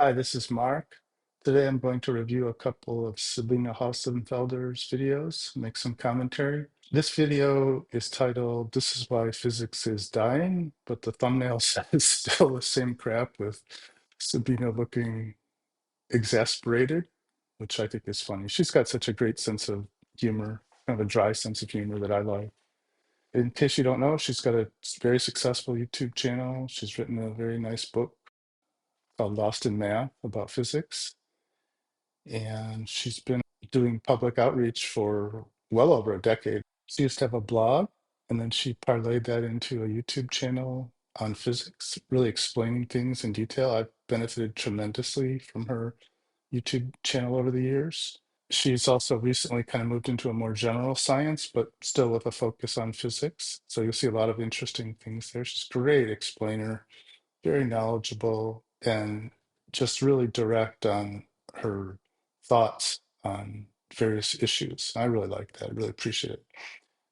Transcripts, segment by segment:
Hi, this is Mark. Today I'm going to review a couple of Sabine Hossenfelder's videos, make some commentary. This video is titled "This is Why Physics is Dying," but the thumbnail says still the same crap with Sabine looking exasperated, which I think is funny. She's got such a great sense of humor, kind of a dry sense of humor that I like. In case you don't know, she's got a very successful YouTube channel. She's written a very nice book called Lost in Math about physics. And she's been doing public outreach for well over a decade. She used to have a blog, and then she parlayed that into a YouTube channel on physics, really explaining things in detail. I've benefited tremendously from her YouTube channel over the years. She's also recently kind of moved into a more general science, but still with a focus on physics. So you'll see a lot of interesting things there. She's a great explainer, very knowledgeable, and just really direct on her thoughts on various issues. I really like that. I really appreciate it.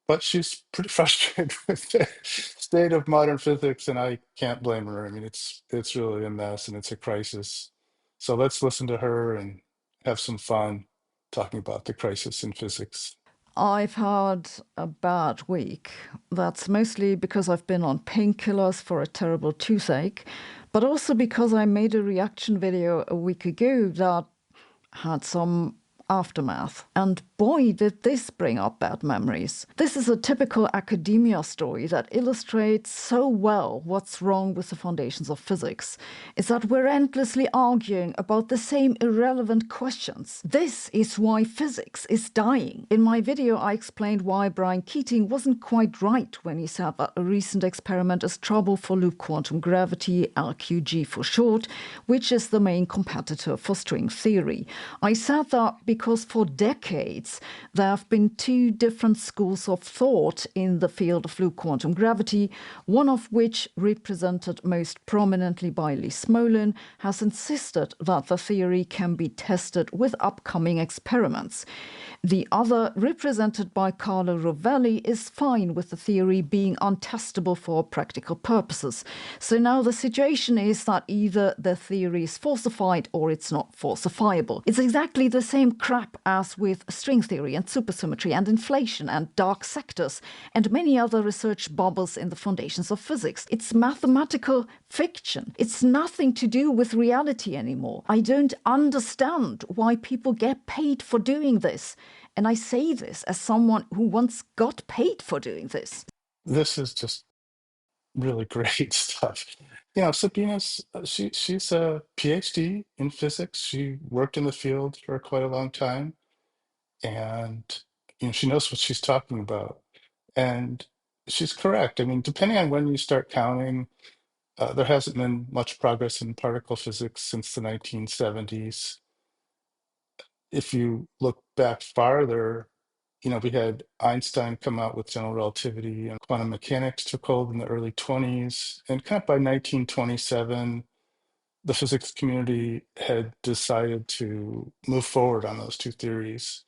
But she's pretty frustrated with the state of modern physics, and I can't blame her. I mean, it's really a mess and it's a crisis. So let's listen to her and have some fun talking about the crisis in physics. I've had a bad week. That's mostly because I've been on painkillers for a terrible toothache, but also because I made a reaction video a week ago that had some aftermath. And boy, did this bring up bad memories. This is a typical academia story that illustrates so well what's wrong with the foundations of physics. Is that we're endlessly arguing about the same irrelevant questions. This is why physics is dying. In my video, I explained why Brian Keating wasn't quite right when he said that a recent experiment is trouble for loop quantum gravity, LQG for short, which is the main competitor for string theory. I said that because for decades there have been two different schools of thought in the field of loop quantum gravity, one of which, represented most prominently by Lee Smolin, has insisted that the theory can be tested with upcoming experiments. The other, represented by Carlo Rovelli, is fine with the theory being untestable for practical purposes. So now the situation is that either the theory is falsified or it's not falsifiable. It's exactly the same crap as with string theory and supersymmetry and inflation and dark sectors and many other research bubbles in the foundations of physics. It's mathematical fiction. It's nothing to do with reality anymore. I don't understand why people get paid for doing this. And I say this as someone who once got paid for doing this. This is just really great stuff. You know, Sabina's she's a PhD in physics. She worked in the field for quite a long time, and she knows what she's talking about. And she's correct. I mean, depending on when you start counting, there hasn't been much progress in particle physics since the 1970s. If you look back farther, we had Einstein come out with general relativity and quantum mechanics took hold in the early 20s. And kind of by 1927, the physics community had decided to move forward on those two theories.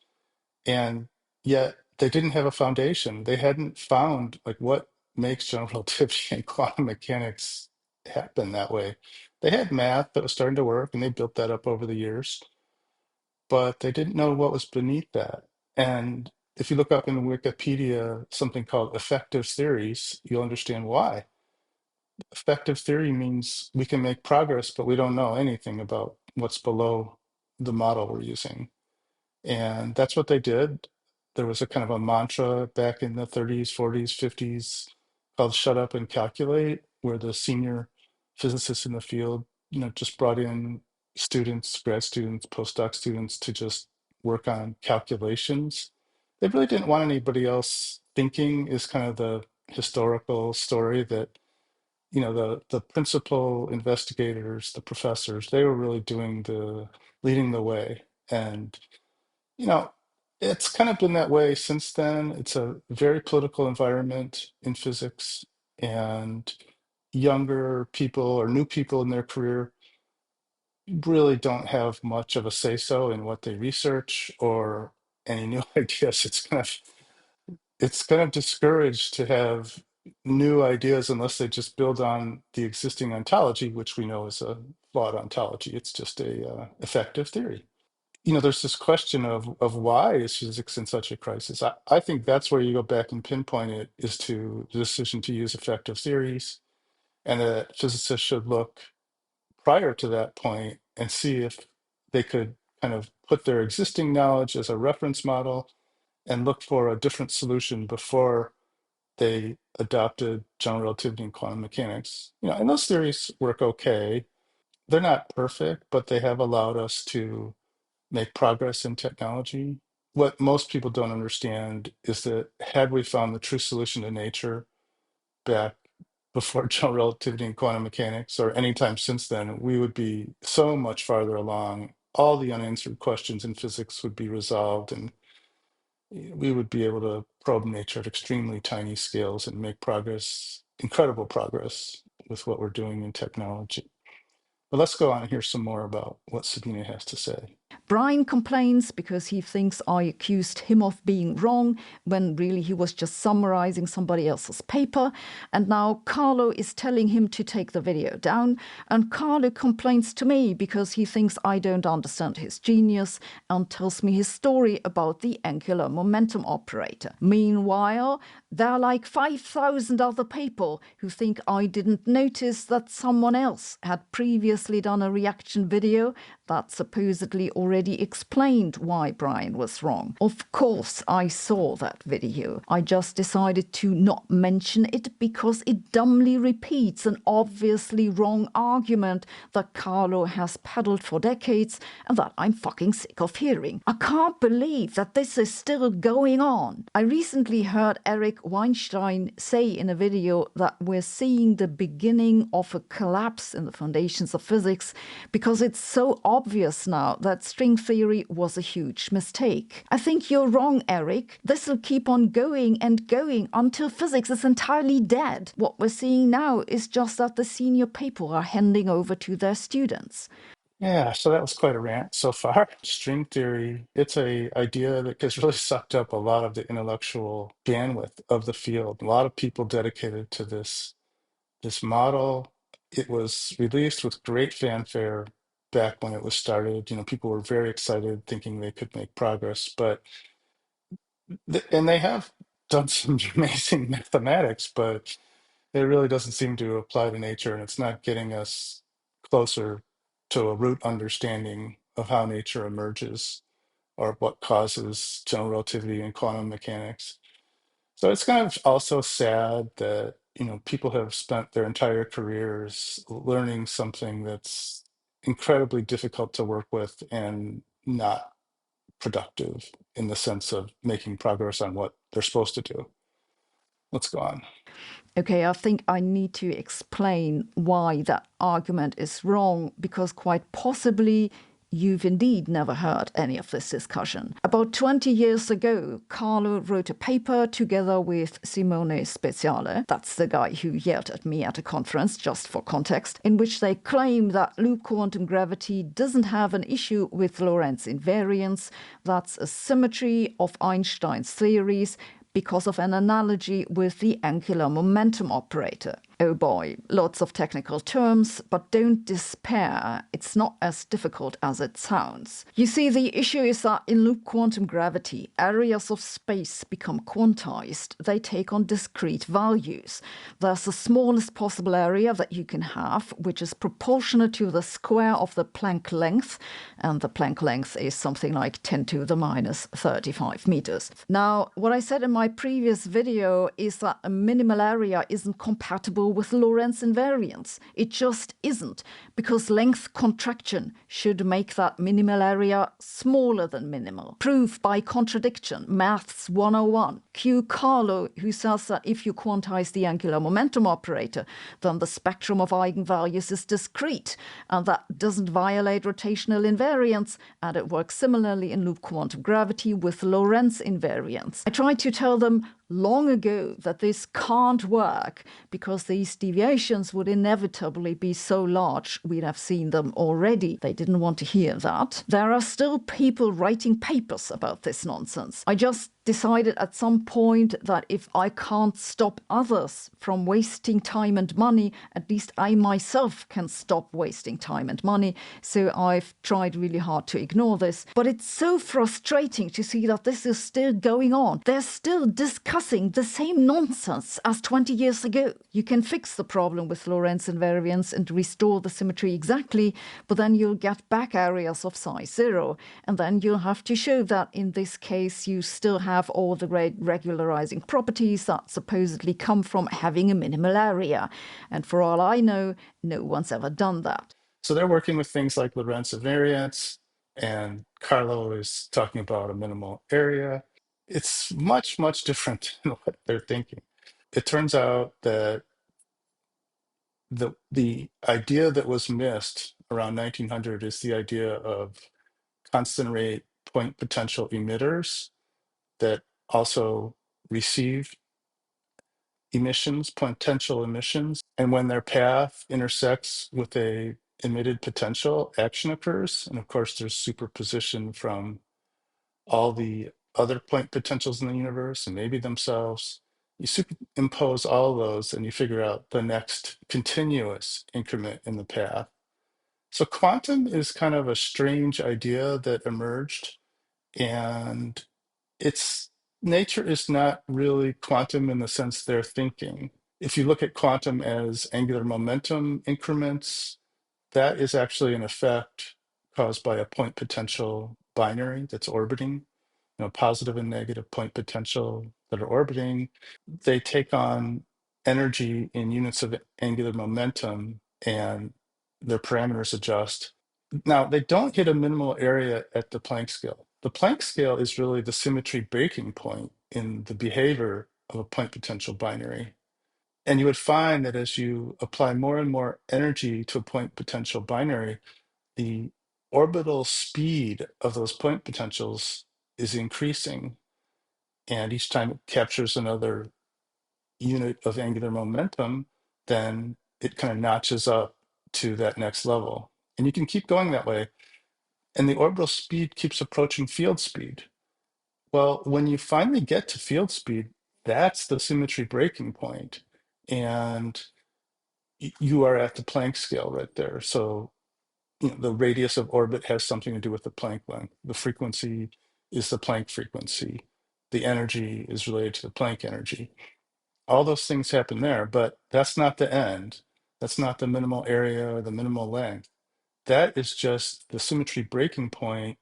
And yet they didn't have a foundation. They hadn't found like what makes general relativity and quantum mechanics happen that way. They had math that was starting to work and they built that up over the years, but they didn't know what was beneath that. And if you look up in Wikipedia something called effective theories, you'll understand why. Effective theory means we can make progress, but we don't know anything about what's below the model we're using. And that's what they did. There was a kind of a mantra back in the 30s, 40s, 50s called shut up and calculate, where the senior physicists in the field, just brought in students, grad students, postdoc students to just work on calculations. They really didn't want anybody else thinking is kind of the historical story that, the principal investigators, the professors, they were really doing the leading the way. And you know, it's kind of been that way since then. It's a very political environment in physics, and younger people or new people in their career really don't have much of a say-so in what they research or any new ideas. It's kind of discouraged to have new ideas unless they just build on the existing ontology, which we know is a flawed ontology. It's just a effective theory. There's this question of why is physics in such a crisis? I think that's where you go back and pinpoint it, is to the decision to use effective theories, and that physicists should look prior to that point and see if they could kind of put their existing knowledge as a reference model and look for a different solution before they adopted general relativity and quantum mechanics. And those theories work okay. They're not perfect, but they have allowed us to make progress in technology. What most people don't understand is that had we found the true solution to nature back before general relativity and quantum mechanics, or anytime since then, we would be so much farther along. All the unanswered questions in physics would be resolved, and we would be able to probe nature at extremely tiny scales and make progress, incredible progress, with what we're doing in technology. But let's go on and hear some more about what Sabine has to say. Brian complains because he thinks I accused him of being wrong when really he was just summarizing somebody else's paper. And now Carlo is telling him to take the video down. And Carlo complains to me because he thinks I don't understand his genius and tells me his story about the angular momentum operator. Meanwhile, there are like 5,000 other people who think I didn't notice that someone else had previously done a reaction video that supposedly already explained why Brian was wrong. Of course, I saw that video. I just decided to not mention it because it dumbly repeats an obviously wrong argument that Carlo has peddled for decades and that I'm fucking sick of hearing. I can't believe that this is still going on. I recently heard Eric Weinstein say in a video that we're seeing the beginning of a collapse in the foundations of physics because it's so obvious now that string theory was a huge mistake. I think you're wrong, Eric. This will keep on going and going until physics is entirely dead. What we're seeing now is just that the senior people are handing over to their students. Yeah, so that was quite a rant so far. String theory, it's a idea that has really sucked up a lot of the intellectual bandwidth of the field. A lot of people dedicated to this model. It was released with great fanfare back when it was started. People were very excited, thinking they could make progress, and they have done some amazing mathematics, but it really doesn't seem to apply to nature, and it's not getting us closer to a root understanding of how nature emerges or what causes general relativity and quantum mechanics. So it's kind of also sad that, people have spent their entire careers learning something that's incredibly difficult to work with and not productive in the sense of making progress on what they're supposed to do. Let's go on. Okay, I think I need to explain why that argument is wrong, because quite possibly you've indeed never heard any of this discussion. About 20 years ago, Carlo wrote a paper together with Simone Speziale, that's the guy who yelled at me at a conference, just for context, in which they claim that loop quantum gravity doesn't have an issue with Lorentz invariance, that's a symmetry of Einstein's theories, because of an analogy with the angular momentum operator. Oh boy, lots of technical terms, but don't despair. It's not as difficult as it sounds. You see, the issue is that in loop quantum gravity, areas of space become quantized. They take on discrete values. There's the smallest possible area that you can have, which is proportionate to the square of the Planck length, and the Planck length is something like 10 to the minus 35 meters. Now, what I said in my previous video is that a minimal area isn't compatible with Lorentz invariance. It just isn't, because length contraction should make that minimal area smaller than minimal. Proof by contradiction, Maths 101. Q. Carlo, who says that if you quantize the angular momentum operator, then the spectrum of eigenvalues is discrete, and that doesn't violate rotational invariance, and it works similarly in loop quantum gravity with Lorentz invariance. I tried to tell them long ago that this can't work because these deviations would inevitably be so large we'd have seen them already. They didn't want to hear that. There are still people writing papers about this nonsense. I just decided at some point that if I can't stop others from wasting time and money, at least I myself can stop wasting time and money. So I've tried really hard to ignore this. But it's so frustrating to see that this is still going on. They're still discussing the same nonsense as 20 years ago. You can fix the problem with Lorentz invariance and restore the symmetry exactly, but then you'll get back areas of size 0. And then you'll have to show that in this case you still have all the great regularizing properties that supposedly come from having a minimal area. And for all I know, no one's ever done that. So they're working with things like Lorentz invariance, and Carlo is talking about a minimal area. It's much, much different than what they're thinking. It turns out that the idea that was missed around 1900 is the idea of constant rate point potential emitters that also receive emissions, potential emissions. And when their path intersects with a emitted potential, action occurs. And of course, there's superposition from all the other point potentials in the universe and maybe themselves. You superimpose all of those and you figure out the next continuous increment in the path. So quantum is kind of a strange idea that emerged, and its nature is not really quantum in the sense they're thinking. If you look at quantum as angular momentum increments, that is actually an effect caused by a point potential binary that's orbiting, positive and negative point potential that are orbiting. They take on energy in units of angular momentum and their parameters adjust. Now, they don't hit a minimal area at the Planck scale. The Planck scale is really the symmetry breaking point in the behavior of a point potential binary. And you would find that as you apply more and more energy to a point potential binary, the orbital speed of those point potentials is increasing. And each time it captures another unit of angular momentum, then it kind of notches up to that next level. And you can keep going that way. And the orbital speed keeps approaching field speed. Well, when you finally get to field speed, that's the symmetry breaking point. And you are at the Planck scale right there. So, the radius of orbit has something to do with the Planck length. The frequency is the Planck frequency. The energy is related to the Planck energy. All those things happen there, but that's not the end. That's not the minimal area or the minimal length. That is just the symmetry breaking point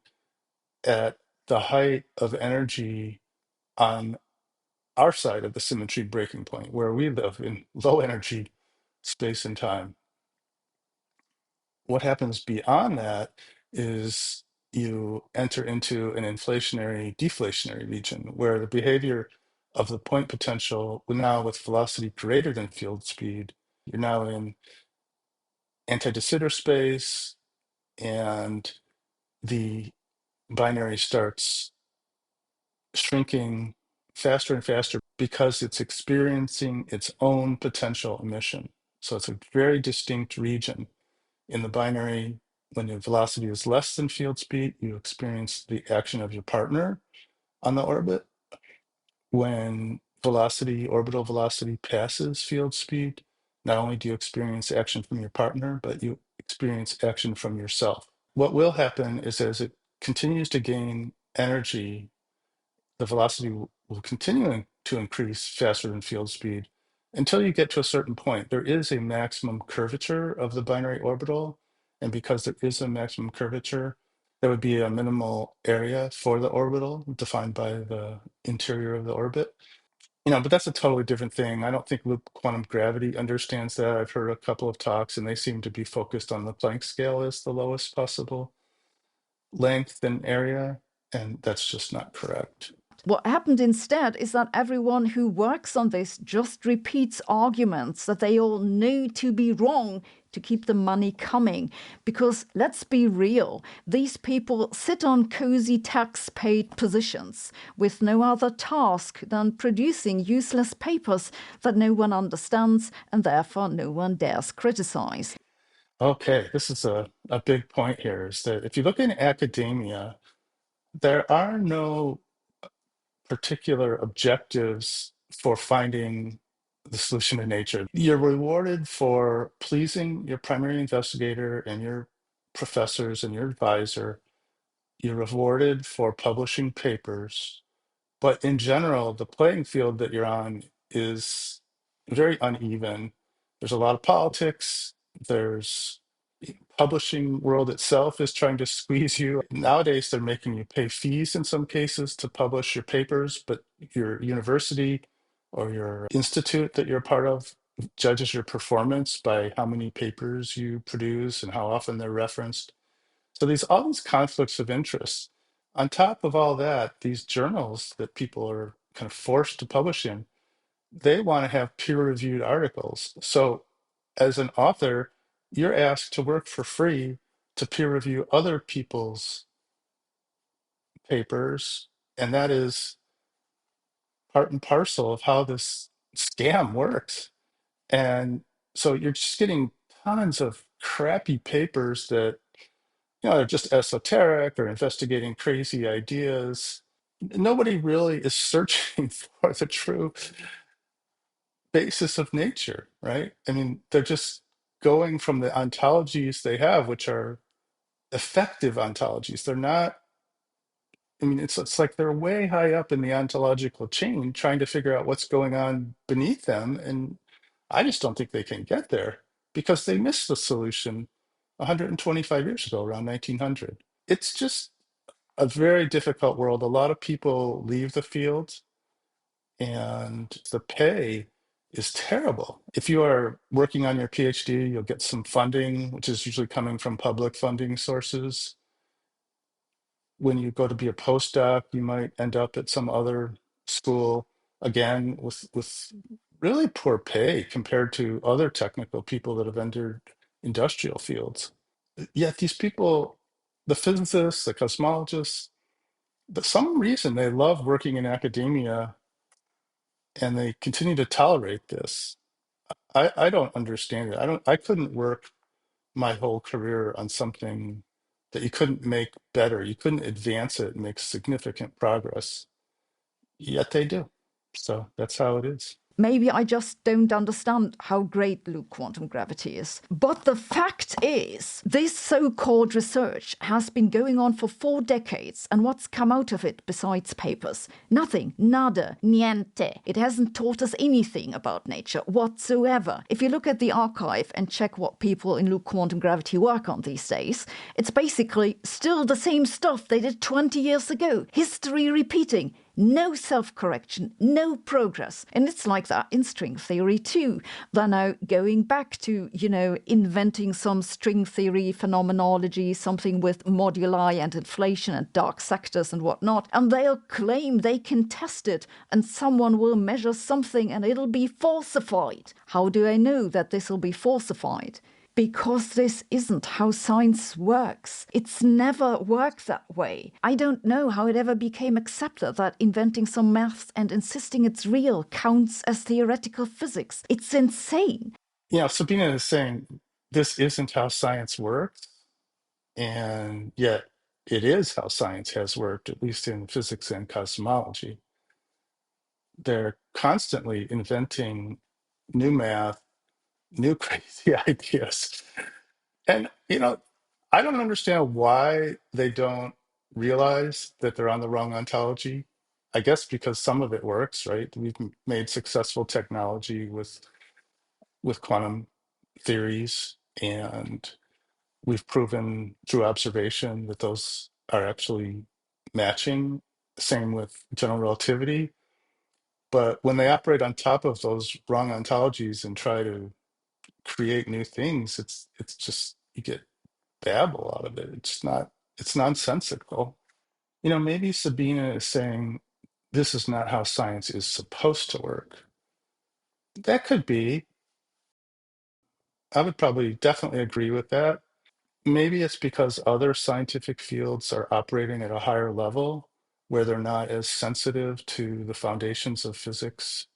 at the height of energy on our side of the symmetry breaking point, where we live in low energy space and time. What happens beyond that is you enter into an inflationary deflationary region where the behavior of the point potential now with velocity greater than field speed, you're now in anti-de Sitter space, and the binary starts shrinking faster and faster because it's experiencing its own potential emission. So it's a very distinct region. In the binary, when the velocity is less than field speed, you experience the action of your partner on the orbit. When orbital velocity passes field speed, not only do you experience action from your partner, but you experience action from yourself. What will happen is as it continues to gain energy, the velocity will continue to increase faster than field speed until you get to a certain point. There is a maximum curvature of the binary orbital. And because there is a maximum curvature, there would be a minimal area for the orbital defined by the interior of the orbit. But that's a totally different thing. I don't think loop quantum gravity understands that. I've heard a couple of talks, and they seem to be focused on the Planck scale as the lowest possible length and area, and that's just not correct. What happened instead is that everyone who works on this just repeats arguments that they all know to be wrong to keep the money coming. Because let's be real, these people sit on cozy tax paid positions with no other task than producing useless papers that no one understands and therefore no one dares criticize. Okay, this is a big point here is that if you look in academia, there are no particular objectives for finding the solution in nature. You're rewarded for pleasing your primary investigator and your professors and your advisor. You're rewarded for publishing papers. But in general, the playing field that you're on is very uneven. There's a lot of politics. There's publishing world itself is trying to squeeze you. Nowadays, they're making you pay fees in some cases to publish your papers, but your university or your institute that you're a part of judges your performance by how many papers you produce and how often they're referenced. So these all these conflicts of interest. On top of all that, these journals that people are kind of forced to publish in, they want to have peer-reviewed articles. So as an author, you're asked to work for free to peer review other people's papers, and that is part and parcel of how this scam works. And so you're just getting tons of crappy papers that they're just esoteric or investigating crazy ideas. Nobody really is searching for the true basis of nature, right? I mean, they're just going from the ontologies they have, which are effective ontologies. They're not, I mean, it's like they're way high up in the ontological chain trying to figure out what's going on beneath them. And I just don't think they can get there because they missed the solution 125 years ago, around 1900. It's just a very difficult world. A lot of people leave the field and the pay is terrible. If you are working on your PhD, you'll get some funding, which is usually coming from public funding sources. When you go to be a postdoc, you might end up at some other school, again, with really poor pay compared to other technical people that have entered industrial fields. Yet these people, the physicists, the cosmologists, for some reason they love working in academia and they continue to tolerate this. I don't understand it. I couldn't work my whole career on something that you couldn't make better. You couldn't advance it and make significant progress. Yet they do. So that's how it is. Maybe I just don't understand how great loop quantum gravity is. But the fact is, this so called research has been going on for 4 decades, and what's come out of it besides papers? Nothing. Nada. Niente. It hasn't taught us anything about nature whatsoever. If you look at the archive and check what people in loop quantum gravity work on these days, it's basically still the same stuff they did 20 years ago. History repeating. No self-correction, no progress. And it's like that in string theory too. They're now going back to, inventing some string theory phenomenology, something with moduli and inflation and dark sectors and whatnot. And they'll claim they can test it and someone will measure something and it'll be falsified. How do I know that this will be falsified? Because this isn't how science works. It's never worked that way. I don't know how it ever became accepted that inventing some maths and insisting it's real counts as theoretical physics. It's insane. Sabine is saying this isn't how science works, and yet it is how science has worked, at least in physics and cosmology. They're constantly inventing new math, new crazy ideas. And, I don't understand why they don't realize that they're on the wrong ontology. I guess because some of it works, right? We've made successful technology with quantum theories, and we've proven through observation that those are actually matching. Same with general relativity. But when they operate on top of those wrong ontologies and try to create new things, it's just you get babble out of it. It's nonsensical. Maybe Sabina is saying this is not how science is supposed to work. That could be. I would probably definitely agree with that. Maybe it's because other scientific fields are operating at a higher level where they're not as sensitive to the foundations of physics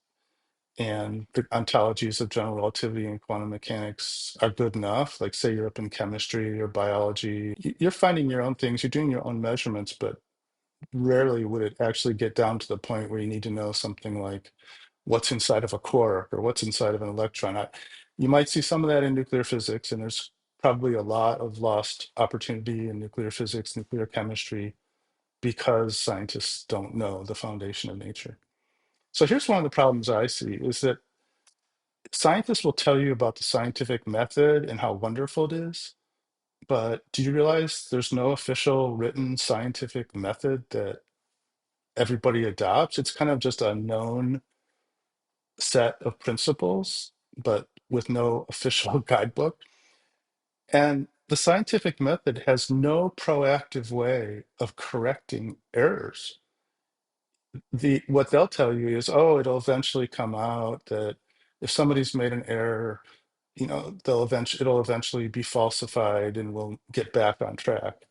and the ontologies of general relativity and quantum mechanics are good enough. Like, say you're up in chemistry or biology, you're finding your own things, you're doing your own measurements, but rarely would it actually get down to the point where you need to know something like what's inside of a quark or what's inside of an electron. You might see some of that in nuclear physics, and there's probably a lot of lost opportunity in nuclear physics, nuclear chemistry, because scientists don't know the foundation of nature. So here's one of the problems I see is that scientists will tell you about the scientific method and how wonderful it is, but do you realize there's no official written scientific method that everybody adopts? It's kind of just a known set of principles, but with no official guidebook. And the scientific method has no proactive way of correcting errors. What they'll tell you is, oh, it'll eventually come out that if somebody's made an error, it'll eventually be falsified and we'll get back on track.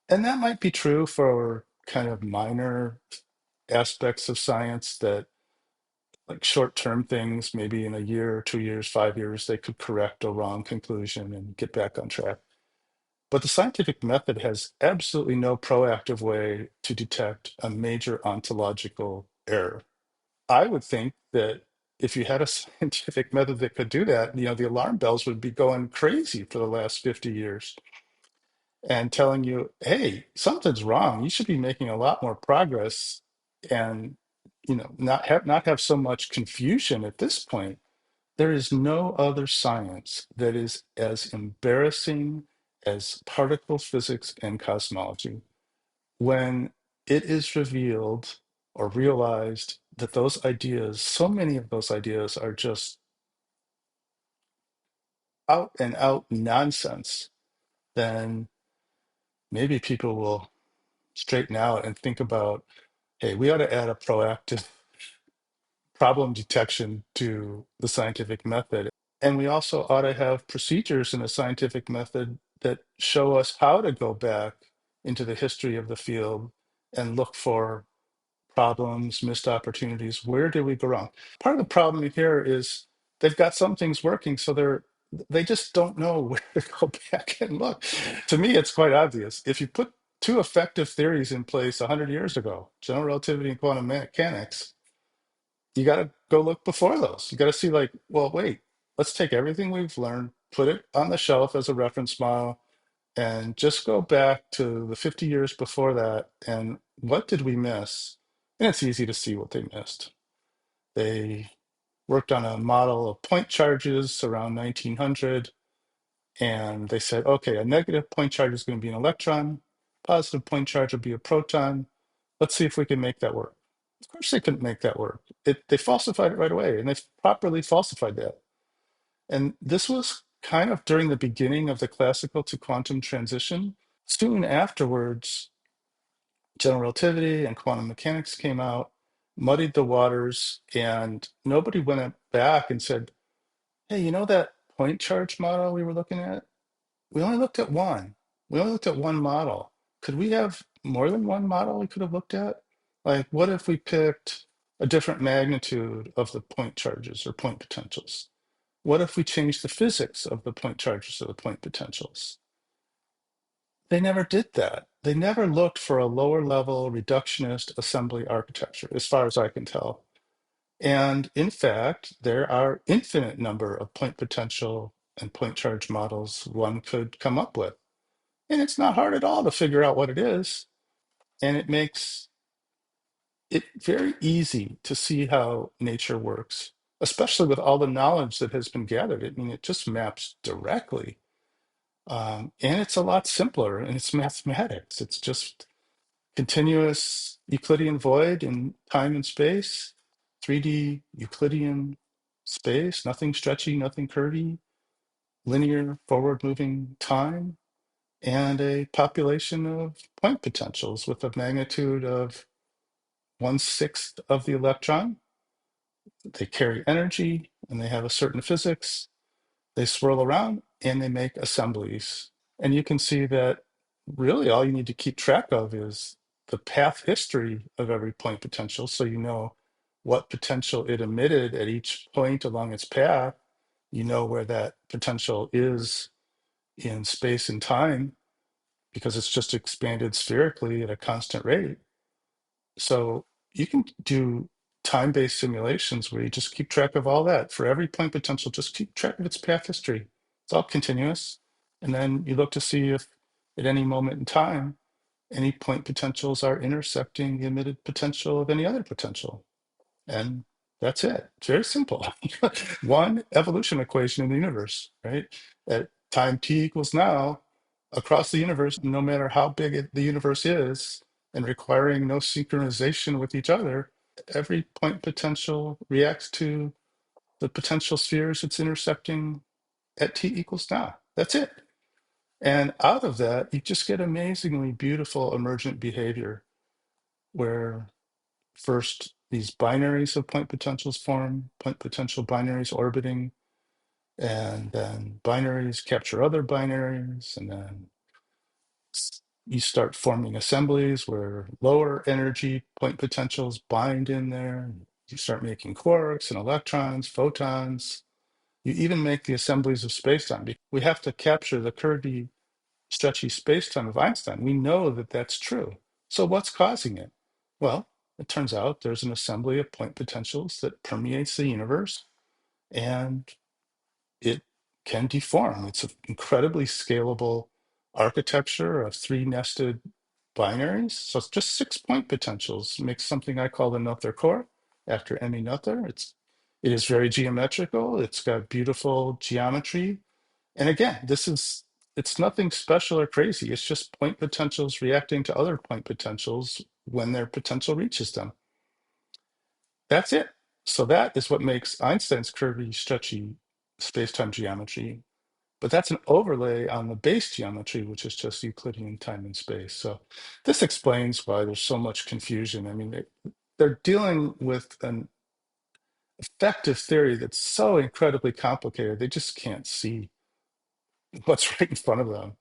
And that might be true for kind of minor aspects of science that, like short-term things, maybe in a year, 2 years, 5 years, they could correct a wrong conclusion and get back on track. But the scientific method has absolutely no proactive way to detect a major ontological error. I would think that if you had a scientific method that could do that, the alarm bells would be going crazy for the last 50 years and telling you, hey, something's wrong. You should be making a lot more progress and not have so much confusion at this point. There is no other science that is as embarrassing as particle physics and cosmology. When it is revealed or realized that those ideas, so many of those ideas are just out and out nonsense, then maybe people will straighten out and think about, hey, we ought to add a proactive problem detection to the scientific method. And we also ought to have procedures in the scientific method that show us how to go back into the history of the field and look for problems, missed opportunities. Where did we go wrong? Part of the problem here is they've got some things working, so they just don't know where to go back and look. To me, it's quite obvious. If you put two effective theories in place 100 years ago, general relativity and quantum mechanics, you got to go look before those. You got to see, like, well, wait, let's take everything we've learned, put it on the shelf as a reference model, and just go back to the 50 years before that. And what did we miss? And it's easy to see what they missed. They worked on a model of point charges around 1900, and they said, okay, a negative point charge is going to be an electron, positive point charge will be a proton. Let's see if we can make that work. Of course, they couldn't make that work. They falsified it right away, and they properly falsified that. And this was kind of during the beginning of the classical to quantum transition. Soon afterwards, general relativity and quantum mechanics came out, muddied the waters, and nobody went back and said, hey, that point charge model we were looking at? We only looked at one. We only looked at one model. Could we have more than one model we could have looked at? Like, what if we picked a different magnitude of the point charges or point potentials? What if we changed the physics of the point charges or the point potentials? They never did that. They never looked for a lower level reductionist assembly architecture, as far as I can tell. And in fact, there are infinite number of point potential and point charge models one could come up with. And it's not hard at all to figure out what it is. And it makes it very easy to see how nature works, especially with all the knowledge that has been gathered. I mean, it just maps directly. And it's a lot simpler and it's mathematics. It's just continuous Euclidean void in time and space, 3D Euclidean space, nothing stretchy, nothing curvy, linear forward moving time, and a population of point potentials with a magnitude of 1/6 of the electron. They carry energy and they have a certain physics. They swirl around and they make assemblies. And you can see that really all you need to keep track of is the path history of every point potential. So you know what potential it emitted at each point along its path. You know where that potential is in space and time because it's just expanded spherically at a constant rate. So you can do time-based simulations where you just keep track of all that. For every point potential, just keep track of its path history. It's all continuous. And then you look to see if at any moment in time, any point potentials are intersecting the emitted potential of any other potential. And that's it. It's very simple. One evolution equation in the universe, right? At time t equals now, across the universe, no matter how big the universe is, and requiring no synchronization with each other, every point potential reacts to the potential spheres it's intersecting at t equals now. That's it. And out of that, you just get amazingly beautiful emergent behavior where first these binaries of point potentials form, point potential binaries orbiting, and then binaries capture other binaries, and then you start forming assemblies where lower energy point potentials bind in there. You start making quarks and electrons, photons. You even make the assemblies of spacetime. We have to capture the curvy, stretchy spacetime of Einstein. We know that that's true. So what's causing it? Well, it turns out there's an assembly of point potentials that permeates the universe, and it can deform. It's an incredibly scalable architecture of three nested binaries. So it's just 6 point potentials makes something I call the Noether core after Emmy Noether. It is very geometrical. It's got beautiful geometry. And again, it's nothing special or crazy. It's just point potentials reacting to other point potentials when their potential reaches them. That's it. So that is what makes Einstein's curvy, stretchy space-time geometry. But that's an overlay on the base geometry, which is just Euclidean time and space. So this explains why there's so much confusion. I mean, they're dealing with an effective theory that's so incredibly complicated, they just can't see what's right in front of them.